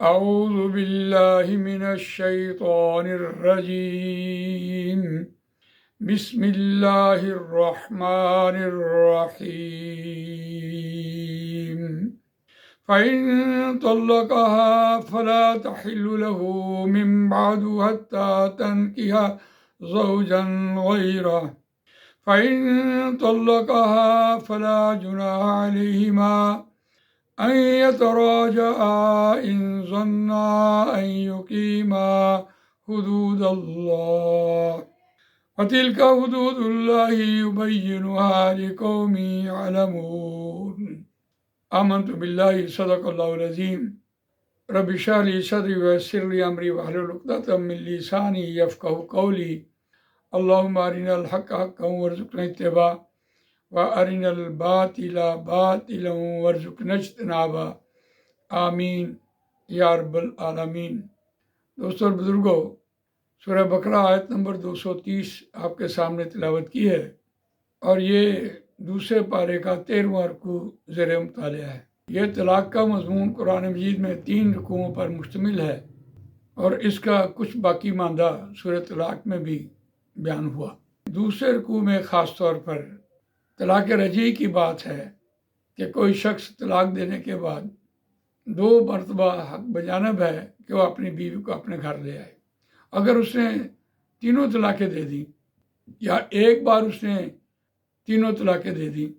أعوذ بالله من الشيطان الرجيم بسم الله الرحمن الرحيم فإن طلقها فلا تحل له من بعد حتى تنكح زوجا غيره فإن طلقها فلا جناح عليهما أن يتراجعا إن ظنا أن يقيما حدود الله وتلك حدود الله يبينها لقوم يعلمون آمنت بالله صدق الله العظيم رب اشرح لي صدري ويسر لي أمري واحلل عقدة من لساني يفقهوا قولي اللهم أرنا الحق حقا وارزقنا اتباعه وَأَرِنَا الْبَاطِلَ بَاطِلًا وَارْزُقْنَا اجْتِنَابَهُ آمین یا رب العالمین۔ دوستو اور بزرگوں، سورہ بقرہ آیت نمبر 230 آپ کے سامنے تلاوت کی ہے، اور یہ دوسرے پارے کا 13واں رکوع زیر مطالعہ ہے۔ یہ طلاق کا مضمون قرآن مجید میں 3 رکوعوں پر مشتمل ہے، اور اس کا کچھ باقی ماندہ سورہ طلاق میں بھی بیان ہوا۔ دوسرے رکوع میں خاص طور پر طلاق رجعی کی بات ہے کہ کوئی شخص طلاق دینے کے بعد 2 مرتبہ حق بجانب ہے کہ وہ اپنی بیوی کو اپنے گھر لے آئے۔ اگر اس نے تینوں طلاقیں دے دیں یا ایک بار اس نے تینوں طلاقیں دے دیں،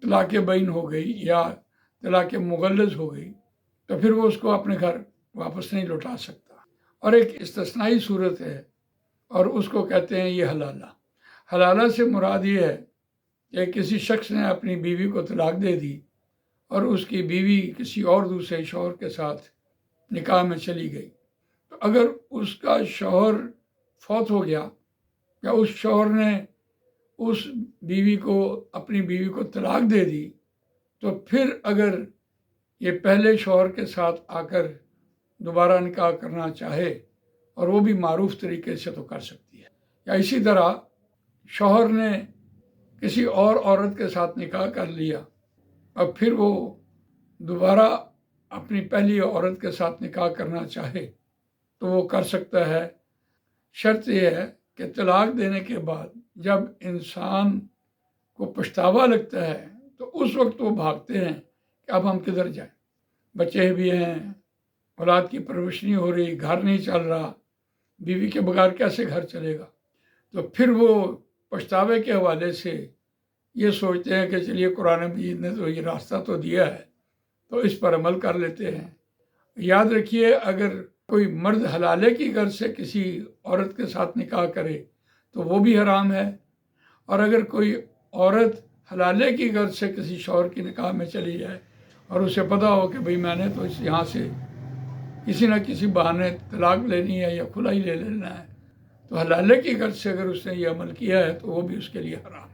طلاق بین ہو گئی یا طلاق مغلظ ہو گئی، تو پھر وہ اس کو اپنے گھر واپس نہیں لوٹا سکتا۔ اور ایک استثنائی صورت ہے، اور اس کو کہتے ہیں یہ حلالہ۔ حلالہ سے مراد یہ ہے کہ کسی شخص نے اپنی بیوی کو طلاق دے دی اور اس کی بیوی کسی اور دوسرے شوہر کے ساتھ نکاح میں چلی گئی، تو اگر اس کا شوہر فوت ہو گیا یا اس شوہر نے اس اپنی بیوی کو طلاق دے دی، تو پھر اگر یہ پہلے شوہر کے ساتھ آ کر دوبارہ نکاح کرنا چاہے، اور وہ بھی معروف طریقے سے تو کر سکتی ہے، یا اسی طرح شوہر نے کسی اور عورت کے ساتھ نکاح کر لیا اور پھر وہ دوبارہ اپنی پہلی عورت کے ساتھ نکاح کرنا چاہے تو وہ کر سکتا ہے۔ شرط یہ ہے کہ طلاق دینے کے بعد جب انسان کو پچھتاوا لگتا ہے تو اس وقت وہ بھاگتے ہیں کہ اب ہم کدھر جائیں، بچے بھی ہیں، اولاد کی پرورش نہیں ہو رہی، گھر نہیں چل رہا، بیوی کے بغیر کیسے گھر چلے گا، تو پھر وہ پچھتاوے کے حوالے سے یہ سوچتے ہیں کہ چلیے قرآن مجید نے تو یہ راستہ تو دیا ہے تو اس پر عمل کر لیتے ہیں۔ یاد رکھیے، اگر کوئی مرد حلالے کی غرض سے کسی عورت کے ساتھ نکاح کرے تو وہ بھی حرام ہے، اور اگر کوئی عورت حلالے کی غرض سے کسی شوہر کی نکاح میں چلی جائے اور اسے پتہ ہو کہ بھئی میں نے تو یہاں سے کسی نہ کسی بہانے طلاق لینی ہے یا کھلا ہی لے لینا ہے، تو حلالے کی غرض سے اگر اس نے یہ عمل کیا ہے تو وہ بھی اس کے لیے حرام ہے۔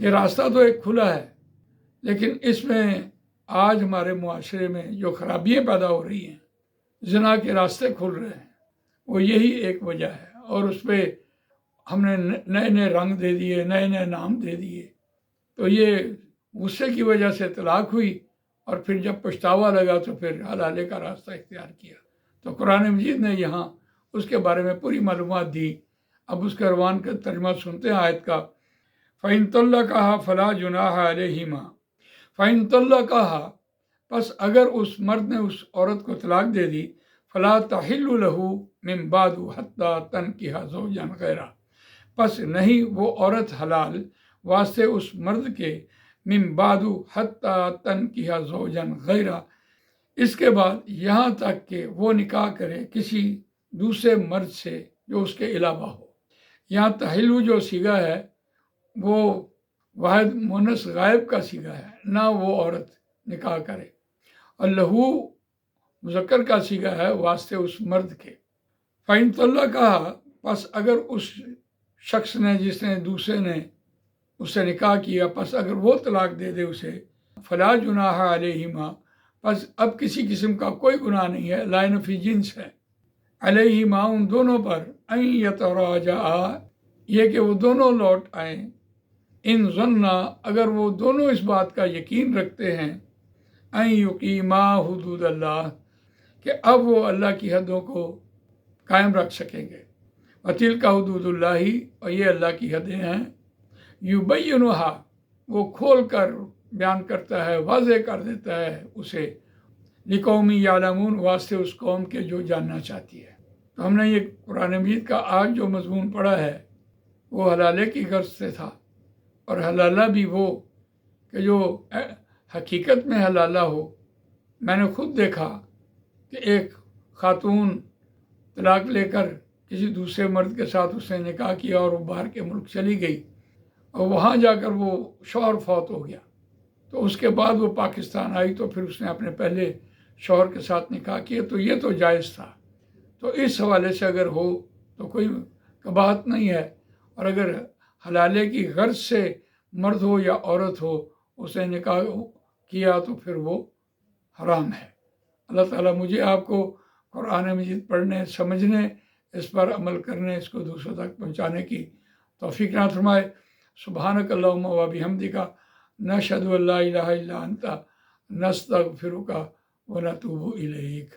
یہ راستہ تو ایک کھلا ہے، لیکن اس میں آج ہمارے معاشرے میں جو خرابیاں پیدا ہو رہی ہیں، زنا کے راستے کھل رہے ہیں، وہ یہی ایک وجہ ہے، اور اس پہ ہم نے نئے نئے رنگ دے دیے، نئے نئے نام دے دیے، تو یہ غصے کی وجہ سے طلاق ہوئی، اور پھر جب پچھتاوا لگا تو پھر حلالے کا راستہ اختیار کیا۔ تو قرآن مجید نے یہاں اس کے بارے میں پوری معلومات دی۔ اب اس کا روان کا ترجمہ سنتے ہیں آیت کا۔ فَإِن طَلَّقَهَا فَلَا جُنَاحَ عَلَيْهِمَا فَإِن طَلَّقَهَا، پس اگر اس مرد نے اس عورت کو طلاق دے دی، فَلَا تَحِلُّ لَهُ مِن بَعْدُ حَتَّى تَنكِحَ زَوْجًا غَيْرَهُ، پس نہیں وہ عورت حلال واسطے اس مرد کے، من بعد حتیٰ تنکح زوجا غیرہ، اس کے بعد یہاں تک کہ وہ نکاح کرے کسی دوسرے مرد سے جو اس کے علاوہ ہو۔ یہاں تحلو جو صیغہ ہے وہ واحد مونس غائب کا صیغہ ہے، نہ وہ عورت نکاح کرے، اور لہو مذکر کا صیغہ ہے واسطے اس مرد کے۔ فَإِن طَلَّقَهَا، پس اگر اس شخص نے جس نے دوسرے نے اس سے نکاح کیا، پس اگر وہ طلاق دے دے اسے، فلا جناح علیہما، پس اب کسی قسم کا کوئی گناہ نہیں ہے، لا نفی جنس ہے، علیہما ان دونوں پر، ان یتراجعا، یہ کہ وہ دونوں لوٹ آئیں، ان ظنا اگر وہ دونوں اس بات کا یقین رکھتے ہیں، ان یقیما حدود اللہ، کہ اب وہ اللہ کی حدوں کو قائم رکھ سکیں گے. وَتِلْكَ حُدُودُ اللَّهِ، اور یہ اللہ کی حدیں ہیں. يُبَيِّنُهَا، وہ کھول کر بیان کرتا ہے، واضح کر دیتا ہے اسے. لِقَوْمٍ يَعْلَمُونَ، واسطے اس قوم کے جو جاننا چاہتی ہے. تو ہم نے یہ قرآن مجید کا آج جو مضمون پڑھا ہے وہ حلالے کی غرض سے تھا، اور حلالہ بھی وہ کہ جو حقیقت میں حلالہ ہو. میں نے خود دیکھا کہ ایک خاتون طلاق لے کر کسی دوسرے مرد کے ساتھ اس نے نکاح کیا اور وہ باہر کے ملک چلی گئی، اور وہاں جا کر وہ شوہر فوت ہو گیا. تو اس کے بعد وہ پاکستان آئی تو پھر اس نے اپنے پہلے شوہر کے ساتھ نکاح کیا. تو یہ تو جائز تھا. تو اس حوالے سے اگر ہو تو کوئی قباحت نہیں ہے، اور اگر حلالے کی غرض سے مرد ہو یا عورت ہو اس نے نکاح کیا تو پھر وہ حرام ہے. اللہ تعالیٰ مجھے آپ کو قرآن مجید پڑھنے، سمجھنے، اس پر عمل کرنے، اس کو دوسروں تک پہنچانے کی توفیق عطا فرمائے. سبحانک اللہم و بحمدک، نشہد ان لا الہ الا انت، نستغفرک و نتوب الیک.